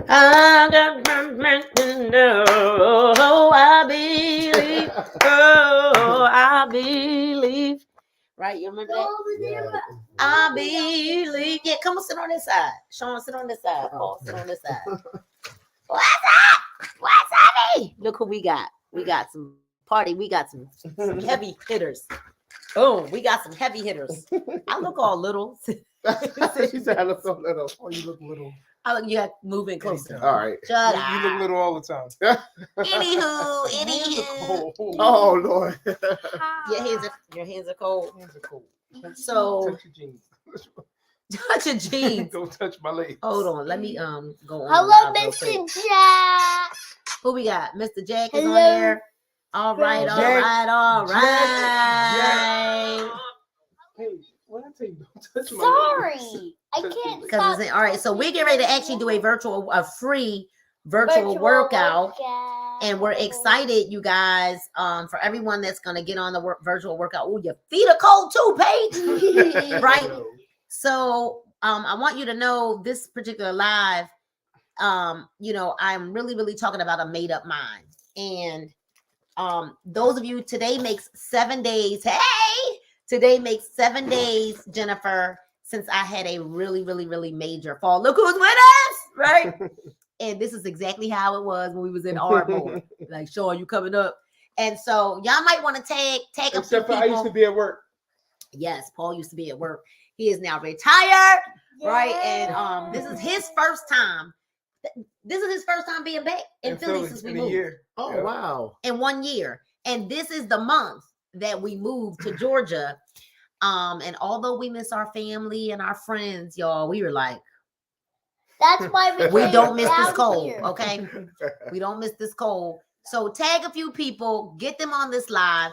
I believe. Oh, I believe. Right, you remember that? Yeah. I believe. Yeah, come on, sit on this side. Sean, sit on this side. Paul, sit on this side. What's up? What's up? Look who we got. We got some party. We got some heavy hitters. Boom. We got some heavy hitters. I look all little. She said I look so little. Oh, you look little. I look. You got moving closer. All right. Shut You up. look little all the time. Anywho. Oh Lord. Your hands are cold. Hands are cold. So Touch your jeans. touch your jeans. Don't touch my legs. Hold on. Let me go on. Hello, live real Mr. quick. Jack. Who we got? Mr. Jack is on Hello. there. All right, all Jack. right, all Jack. right. Hey, what I tell you? Don't touch my legs. Sorry, I can't Because stop. all right, so we're getting ready to actually do a free virtual workout. And we're excited, you guys, for everyone that's going to get on the virtual workout. Oh, your feet are cold too, Paige. Right? So I want you to know this particular live, I'm really, really talking about a made up mind. And those of you, today makes 7 days. Hey, today makes 7 days, Jennifer, since I had a really, really, really major fall. Look who's with us, right? And this is exactly how it was when we was in Ardmore. Like, Sean, you coming up? And so y'all might want to take a few Except for people. I used to be at work. Yes, Paul used to be at work. He is now retired, right? And this is his first time. This is his first time being back in Philly since we in a moved. year. Oh Yeah. wow. In 1 year. And this is the month that we moved to Georgia. And although we miss our family and our friends, y'all, we were like, That's why we came don't miss this down cold, here. okay? We don't miss this cold. So tag a few people, get them on this live.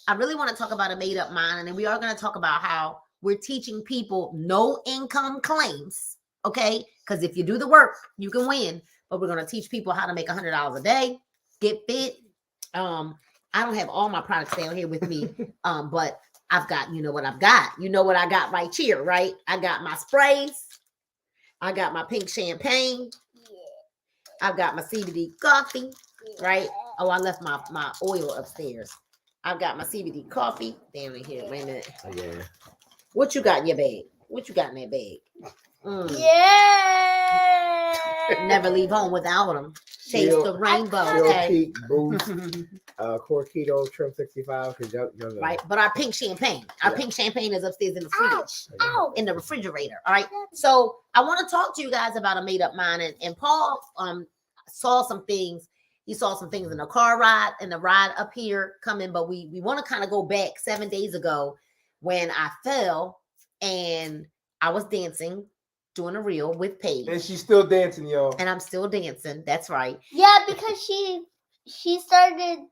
I really want to talk about a made up mind. And then we are going to talk about how we're teaching people no income claims, okay? Because if you do the work, you can win. But we're going to teach people how to make $100 a day, get fit. I don't have all my products down here with me, but I've got, you know what I've got. You know what I got right here, right? I got my sprays. I got my pink champagne. I've got my CBD coffee, right? Oh, I left my oil upstairs. I've got my CBD coffee down in here. Wait a minute. Oh, yeah. What you got in your bag? What you got in that bag? Yeah. Never leave home without them. Chase Shield- the rainbow, Shield okay? Peak Boost, Core Keto Trim 65. Cause y'all Right, but our pink champagne. Our pink champagne is upstairs in the fridge. Ow. In the refrigerator. All right. So I want to talk to you guys about a made up mind. And Paul saw some things. He saw some things in the car ride and the ride up here coming. But we want to kind of go back 7 days ago when I fell and I was dancing, doing a reel with Paige. And she's still dancing, y'all. And I'm still dancing. That's right. Yeah, because she started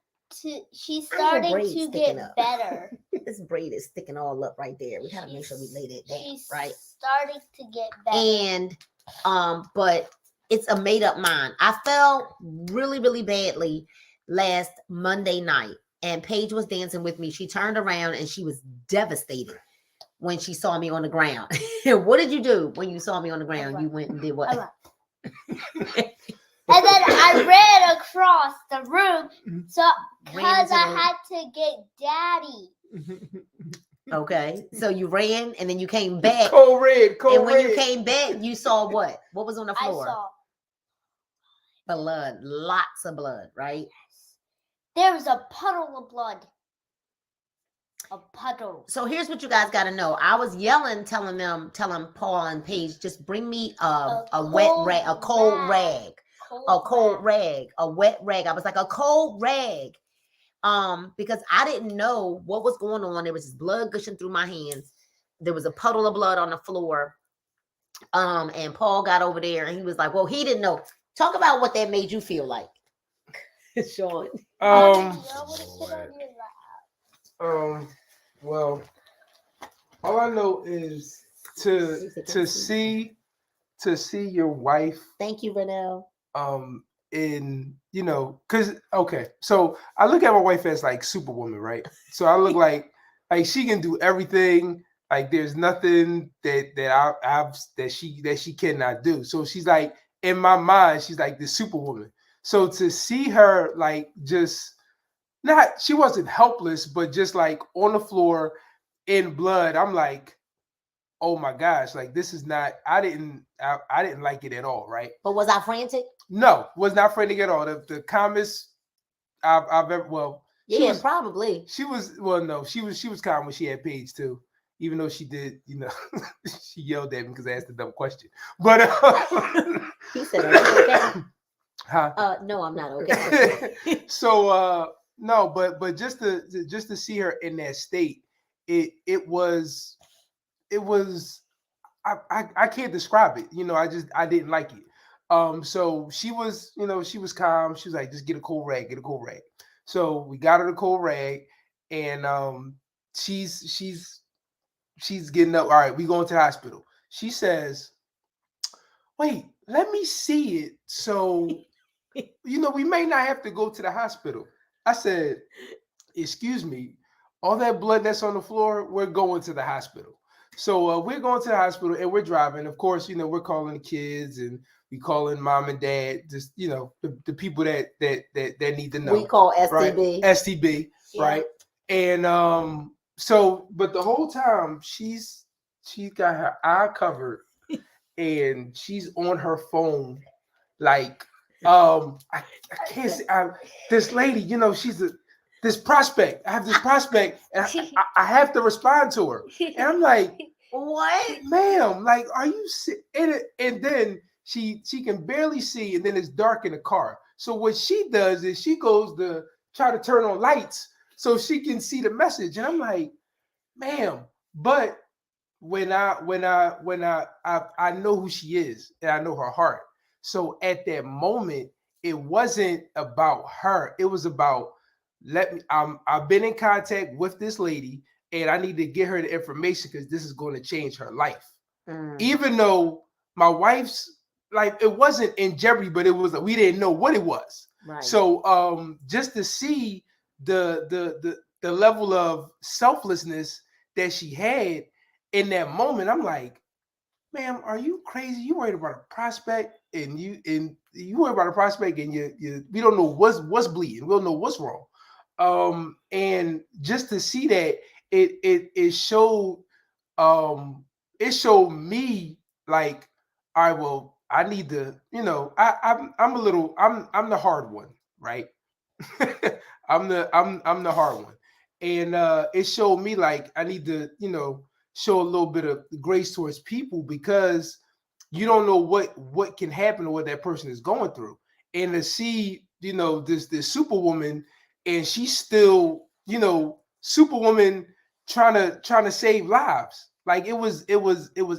braid to sticking get up. better. This braid is sticking all up right there. We got to make sure we lay that down, She's right? starting to get better. And but it's a made up mind. I fell really, really badly last Monday night, and Paige was dancing with me. She turned around and she was devastated when she saw me on the ground. What did you do when you saw me on the ground? You went and did what? I left. And then I ran across the room, so Ran because into I the- had to get Daddy. Okay, so you ran and then you came back. Cold red, cold And when red. you came back, you saw what? What was on the I floor? saw Blood, lots of blood, right? there was a puddle of blood. A puddle. So here's what you guys got to know. I was yelling, telling Paul and Paige, just bring me a wet cold rag, a cold rag, a cold rag. rag, a wet rag. I was like, a cold rag. Because I didn't know what was going on. There was just blood gushing through my hands. There was a puddle of blood on the floor. And Paul got over there and he was like, well, he didn't know. Talk about what that made you feel like. Sean. Well, all I know is to see your wife Thank you, Renelle. in, because okay, so I look at my wife as like Superwoman, right? So I look like she can do everything. Like there's nothing that she cannot do. So she's like in my mind, she's like the superwoman. So to see her like just not, she wasn't helpless, but just like on the floor in blood, I'm like, oh my gosh, like this is not, I didn't like it at all, right? But was I frantic? No, was not frantic at all. The calmest I've ever, well, Yeah, probably. she was, well, no, she was calm when she had Paige too, even though she did, you know, she yelled at me because I asked a dumb question. But He said, "Are you okay?" huh? No, I'm not okay. So no, but just to see her in that state, it was I can't describe it. You know, I didn't like it. So she was, you know, she was calm. She was like, just get a cold rag, get a cold rag. So we got her the cold rag, and she's getting up. All right, we going to the hospital. She says, wait, let me see it. So, you know, we may not have to go to the hospital. I said, excuse me, all that blood that's on the floor, we're going to the hospital. So we're going to the hospital and we're driving. Of course, you know, we're calling the kids and we calling mom and dad, just, you know, the people that need to know. We call STB. Right? STB, Yeah. right? And so, but the whole time she's got her eye covered and she's on her phone, like I can't see this lady, you know, she's this prospect. I have this prospect and I have to respond to her. And I'm like, What? ma'am, like, are you and then she can barely see, and then it's dark in the car. So what she does is she goes to try to turn on lights so she can see the message. And I'm like, ma'am, but when I know who she is and I know her heart. So at that moment, it wasn't about her. It was about I've been in contact with this lady and I need to get her the information because this is going to change her life. Even though my wife's life, it wasn't in jeopardy, but it was, we didn't know what it was. Right. So just to see the level of selflessness that she had in that moment, I'm like, ma'am, are you crazy? You worried about a prospect and you worried about a prospect and you we don't know what's bleeding. We don't know what's wrong. And just to see that it showed me like, all right, well, I need to, you know, I'm the hard one, right? I'm the hard one. And it showed me like I need to, you know, show a little bit of grace towards people because you don't know what can happen or what that person is going through. And to see, you know, this superwoman, and she's still, you know, superwoman trying to save lives. Like it was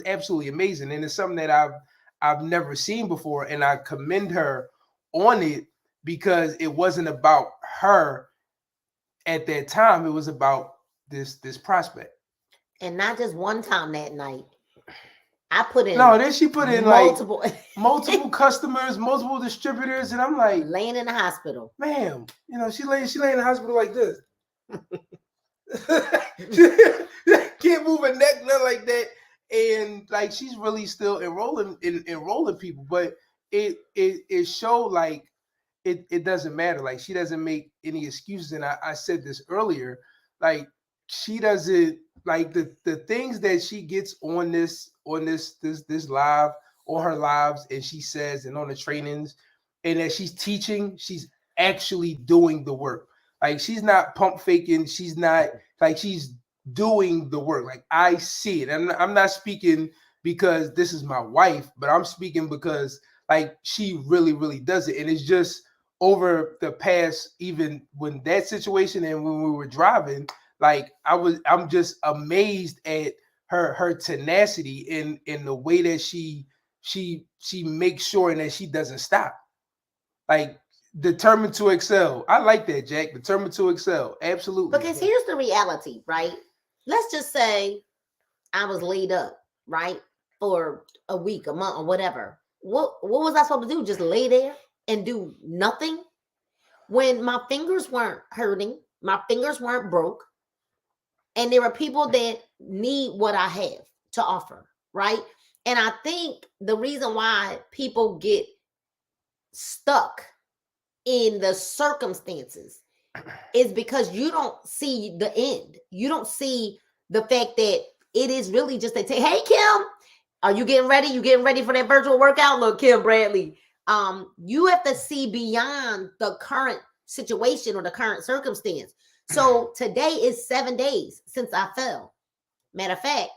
absolutely amazing. And it's something that I've never seen before. And I commend her on it because it wasn't about her at that time. It was about this prospect. And not just one time that night. I put in then she put in multiple like multiple customers, multiple distributors, and I'm like, laying in the hospital. Ma'am, you know, she lay in the hospital like this. Can't move her neck, nothing like that. And like she's really still enrolling people, but it showed like it doesn't matter. Like she doesn't make any excuses. And I said this earlier, like she doesn't like the things that she gets on this live, on her lives, and she says, and on the trainings, and that she's teaching, she's actually doing the work. Like she's not pump faking. She's not like, she's doing the work. Like I see it. And I'm not speaking because this is my wife, but I'm speaking because like she really, really does it. And it's just over the past, even when that situation and when we were driving, like I'm just amazed at her tenacity in the way that she makes sure that she doesn't stop. Like determined to excel. I like that, Jack. Determined to excel. Absolutely. Because here's the reality, right? Let's just say I was laid up, right, for a week, a month, or whatever. What was I supposed to do? Just lay there and do nothing? When my fingers weren't hurting, my fingers weren't broke, and there are people that need what I have to offer, right? And I think the reason why people get stuck in the circumstances is because you don't see the end. You don't see the fact that it is really just a hey Kim, are you getting ready? You getting ready for that virtual workout? Look, Kim Bradley. You have to see beyond the current situation or the current circumstance. So today is 7 days since I fell. Matter of fact,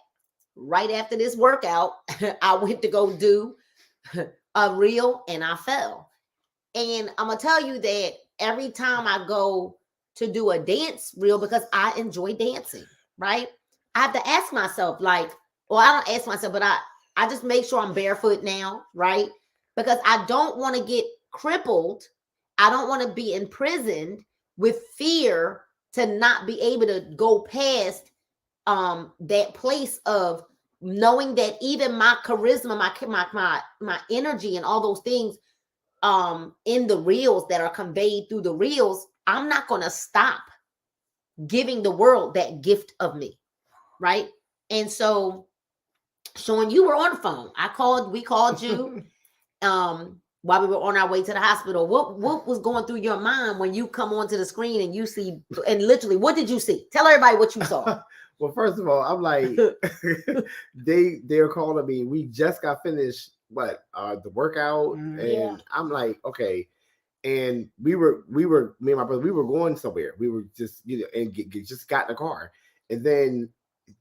right after this workout, I went to go do a reel and I fell. And I'm gonna tell you that every time I go to do a dance reel, because I enjoy dancing, right? I have to ask myself, like, well, I don't ask myself, but I just make sure I'm barefoot now, right? Because I don't want to get crippled. I don't want to be imprisoned with fear to not be able to go past that place of knowing that even my charisma, my energy and all those things in the reels that are conveyed through the reels, I'm not going to stop giving the world that gift of me, right? And so, Sean, you were on the phone. We called you while we were on our way to the hospital. What was going through your mind when you come onto the screen and you see, and literally, what did you see? Tell everybody what you saw. Well, first of all, I'm like, they're calling me. We just got finished, the workout, and I'm like, okay. And we were, me and my brother, we were going somewhere. We were just, and just got in the car, and then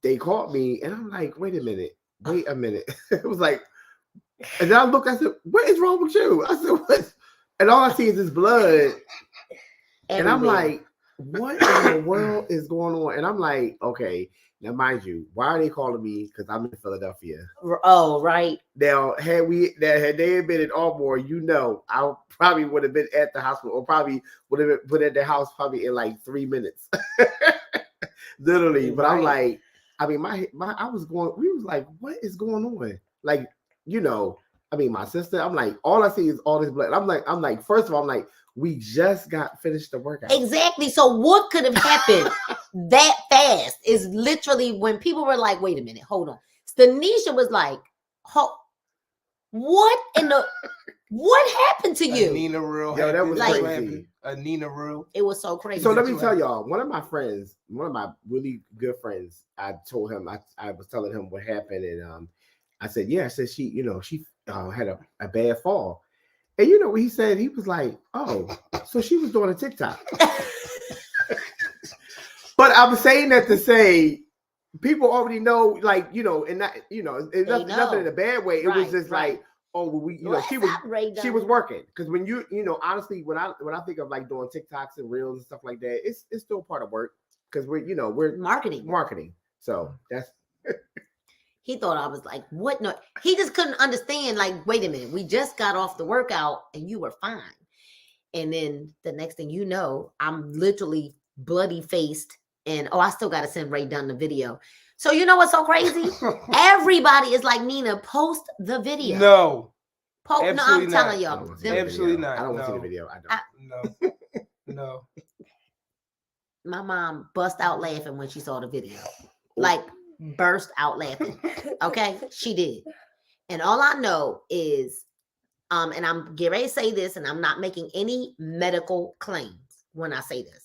they called me, and I'm like, wait a minute. It was like, and then I looked. I said, what is wrong with you? I said, what? And all I see is this blood, and I'm like, what in the world is going on? And I'm like, okay, now mind you, why are they calling me? Because I'm in Philadelphia. Oh, right. Now, had they been in Ardmore, I probably would have been at the hospital, or probably would have been at the house probably in like 3 minutes, literally. But I'm like, I mean, I was going. We was like, what is going on? Like, I mean, my sister. I'm like, all I see is all this blood. I'm like, first of all, I'm like, we just got finished the workout. Exactly. So what could have happened that fast is literally when people were like, wait a minute, hold on. Stanisha was like, what happened to you? A Nina reel. Yo, that was like, crazy. A Nina reel. It was so crazy. So let me tell y'all, one of my really good friends, I told him, I was telling him what happened. And I said, she had a bad fall. And you know what he said? He was like, oh, so she was doing a TikTok. But I'm saying that to say, people already know, like, and not, it's nothing in a bad way. It was just like, oh, well, she was working. Because when honestly, when I think of like doing TikToks and reels and stuff like that, it's still part of work because we're marketing. So that's. He thought I was like, what? No, he just couldn't understand. Like, wait a minute, we just got off the workout and you were fine. And then the next thing you know, I'm literally bloody faced. And I still got to send Ray Dunn the video. So you know what's so crazy? Everybody is like, Nina, post the video. No. No, I'm telling y'all. Absolutely not. I don't want to see the video. I don't. No. My mom bust out laughing when she saw the video. Like, burst out laughing. Okay, she did. And all I know is, and I'm getting ready to say this, and I'm not making any medical claims when I say this.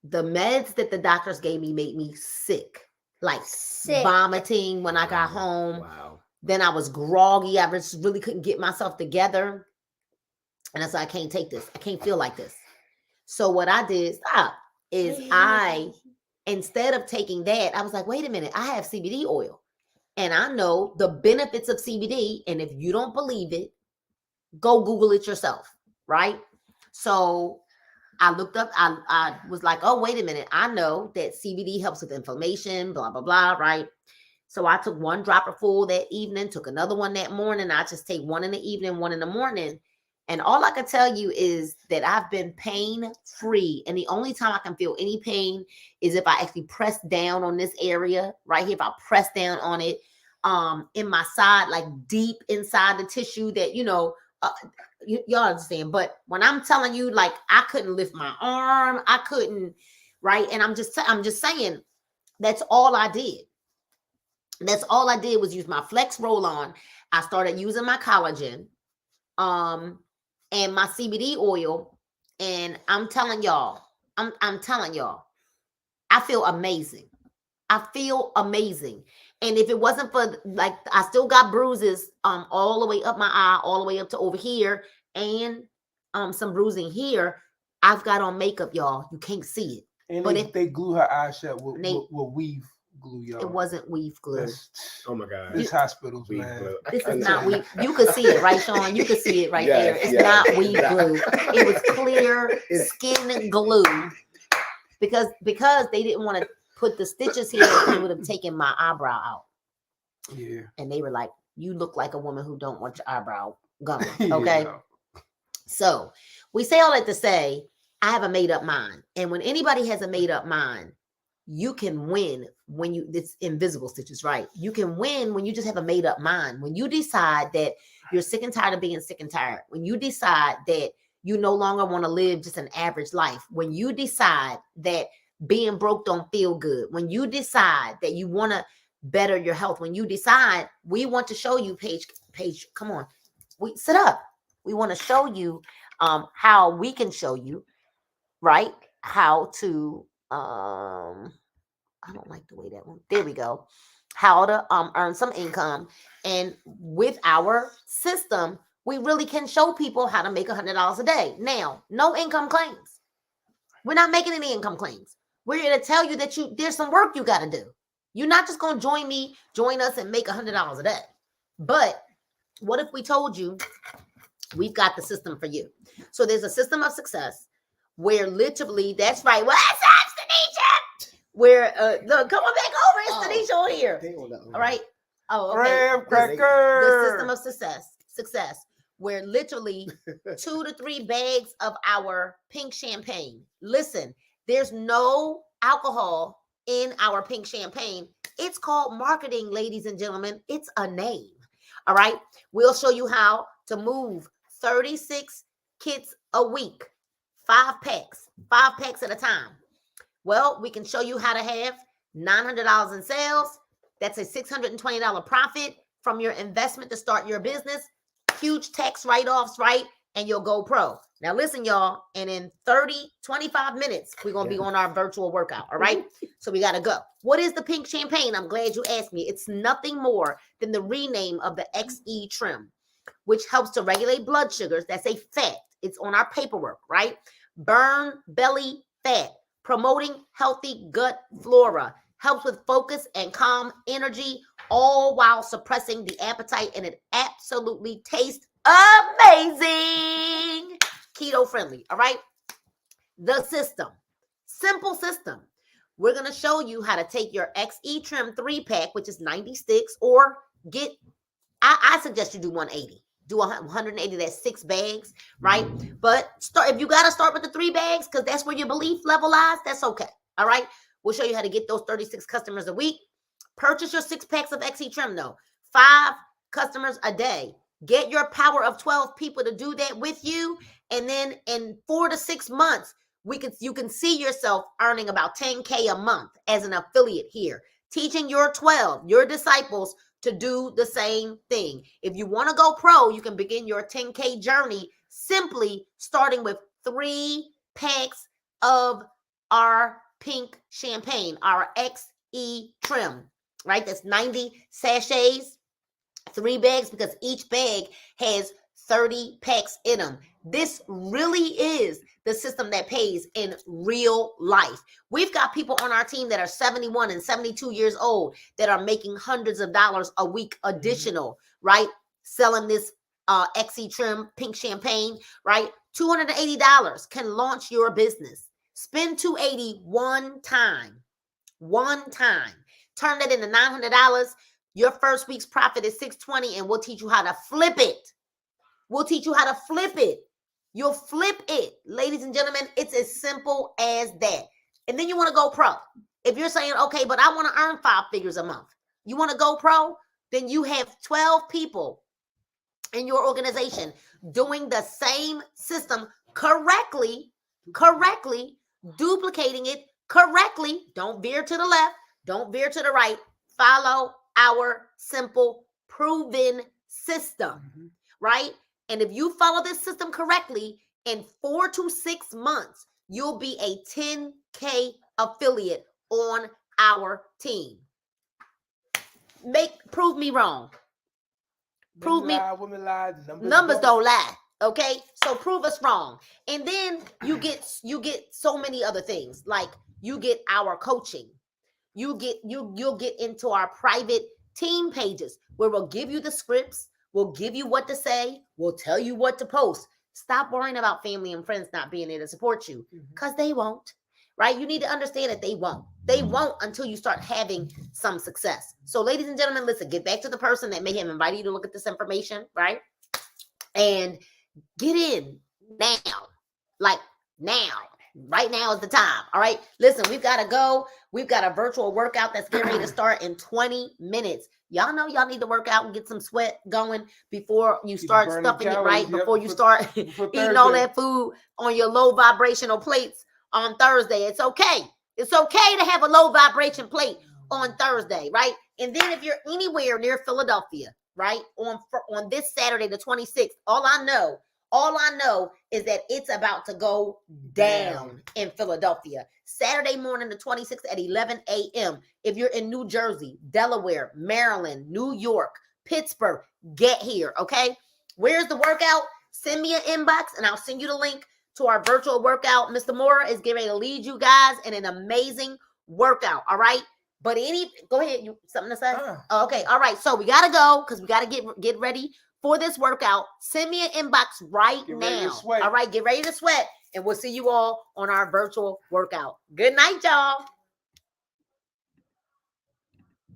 The meds that the doctors gave me made me sick, like vomiting when I got home. Wow. Then I was groggy. I just really couldn't get myself together. And I said, I can't take this. I can't feel like this. So what I did is instead of taking that, I was like, wait a minute, I have CBD oil. And I know the benefits of CBD. And if you don't believe it, go Google it yourself, right? So I looked up, I was like, oh, wait a minute. I know that CBD helps with inflammation, blah, blah, blah, right? So I took one dropper full that evening, took another one that morning. I just take one in the evening, one in the morning. And all I can tell you is that I've been pain-free. And the only time I can feel any pain is if I actually press down on this area right here. If I press down on it in my side, like deep inside the tissue that, y'all understand. But when I'm telling you, like, I couldn't lift my arm, I couldn't, right? And I'm just saying, that's all I did. That's all I did was use my Flex Roll-On. I started using my collagen. and my CBD oil. And I'm telling y'all, I'm telling y'all, I feel amazing. I feel amazing. And if it wasn't for, like, I still got bruises all the way up my eye, all the way up to over here, and some bruising here. I've got on makeup, y'all. You can't see it. And But they glue her eye shut with, They- with weave glue, y'all. It wasn't weave glue. Oh my God. This hospitals, Weave man. glue. This I is know. not weave. You could see it, right, Sean? You could see it right Yes, there. It's yes. not weave glue. It was clear It's- skin glue because they didn't want to put the stitches here. It would have taken my eyebrow out. Yeah. And they were like, "You look like a woman who don't want your eyebrow gone." Okay. Yeah. So we say all that to say, I have a made up mind. And when anybody has a made up mind, you can win when it's invisible stitches, right? You can win when you just have a made up mind. When you decide that you're sick and tired of being sick and tired. When you decide that you no longer want to live just an average life. When you decide that being broke don't feel good. When you decide that you want to better your health. When you decide, we want to show you, Paige, come on. We sit up. We want to show you how we can show you, right? How to I don't like the way that one. There we go. How to earn some income. And with our system, we really can show people how to make $100 a day. Now, no income claims. We're not making any income claims. We're here to tell you that there's some work you got to do. You're not just going to join us and make $100 a day. But what if we told you we've got the system for you? So there's a system of success where literally, that's right. What's up, Stanisha? Where, look, come on back over. It's Stanisha on here. All right. Oh, okay. Graham cracker. The system of success, where literally 2 to 3 bags of our pink champagne. Listen, there's no alcohol in our pink champagne. It's called marketing, ladies and gentlemen. It's a name. All right. We'll show you how to move 36 kits a week, 5 packs at a time. Well, we can show you how to have $900 in sales. That's a $620 profit from your investment to start your business. Huge tax write-offs, right? And you'll go pro. Now listen, y'all, and in 25 minutes, we're going to be on our virtual workout, all right? So we got to go. What is the pink champagne? I'm glad you asked me. It's nothing more than the rename of the XE Trim, which helps to regulate blood sugars. That's a fact. It's on our paperwork, right? Burn belly fat, promoting healthy gut flora, helps with focus and calm energy, all while suppressing the appetite, and it absolutely tastes amazing. Keto friendly, all right? The system, simple system. We're going to show you how to take your XE Trim 3-pack, which is 90 sticks, or I suggest you do 180. Do 180, that's 6 bags, right? But if you got to start with the 3 bags, because that's where your belief level lies, that's okay, all right? We'll show you how to get those 36 customers a week. Purchase your 6 packs of XE Trim, though. 5 customers a day. Get your power of 12 people to do that with you. And then in 4 to 6 months, you can see yourself earning about $10K a month as an affiliate here. Teaching your 12, your disciples, to do the same thing. If you want to go pro, you can begin your 10K journey simply starting with 3 packs of our pink champagne, our XE Trim, right? That's 90 sachets, 3 bags, because each bag has 30 packs in them. This really is the system that pays in real life. We've got people on our team that are 71 and 72 years old that are making hundreds of dollars a week additional, right? Selling this XE Trim pink champagne, right? $280 can launch your business. Spend $280 one time. Turn that into $900. Your first week's profit is $620, and we'll teach you how to flip it. You'll flip it, ladies and gentlemen. It's as simple as that. And then you want to go pro. If you're saying, okay, but I want to earn 5 figures a month. You want to go pro? Then you have 12 people in your organization doing the same system correctly, duplicating it correctly. Don't veer to the left. Don't veer to the right. Follow our simple, proven system, right? And if you follow this system correctly, in 4 to 6 months, you'll be a 10K affiliate on our team. Prove me wrong. Prove me. Women lie. Numbers don't lie. Okay, so prove us wrong, and then you get so many other things. Like you get our coaching, you'll get into our private team pages where we'll give you the scripts, we'll give you what to say, we'll tell you what to post. Stop worrying about family and friends not being there to support you, because they won't. Right? You need to understand that they won't. They won't until you start having some success. So, ladies and gentlemen, listen. Get back to the person that may have invited you to look at this information, right? And get in now. Like now. Right now is the time. All right. Listen, we've got to go. We've got a virtual workout that's getting ready to start in 20 minutes. Y'all know y'all need to work out and get some sweat going before you start stuffing it, right? Before you start eating all that food on your low vibrational plates on Thursday. It's okay. It's okay to have a low vibration plate on Thursday, right? And then if you're anywhere near Philadelphia, right, on this Saturday, the 26th, all I know is that it's about to go down in Philadelphia. Saturday morning, the 26th at 11 a.m. If you're in New Jersey, Delaware, Maryland, New York, Pittsburgh, get here, okay? Where's the workout? Send me an inbox and I'll send you the link to our virtual workout. Mr. Mora is getting ready to lead you guys in an amazing workout, all right? But go ahead, you something to say? Okay, all right. So we gotta go because we gotta get ready for this workout. Send me an inbox right now. All right, get ready to sweat, and we'll see you all on our virtual workout. Good night, y'all.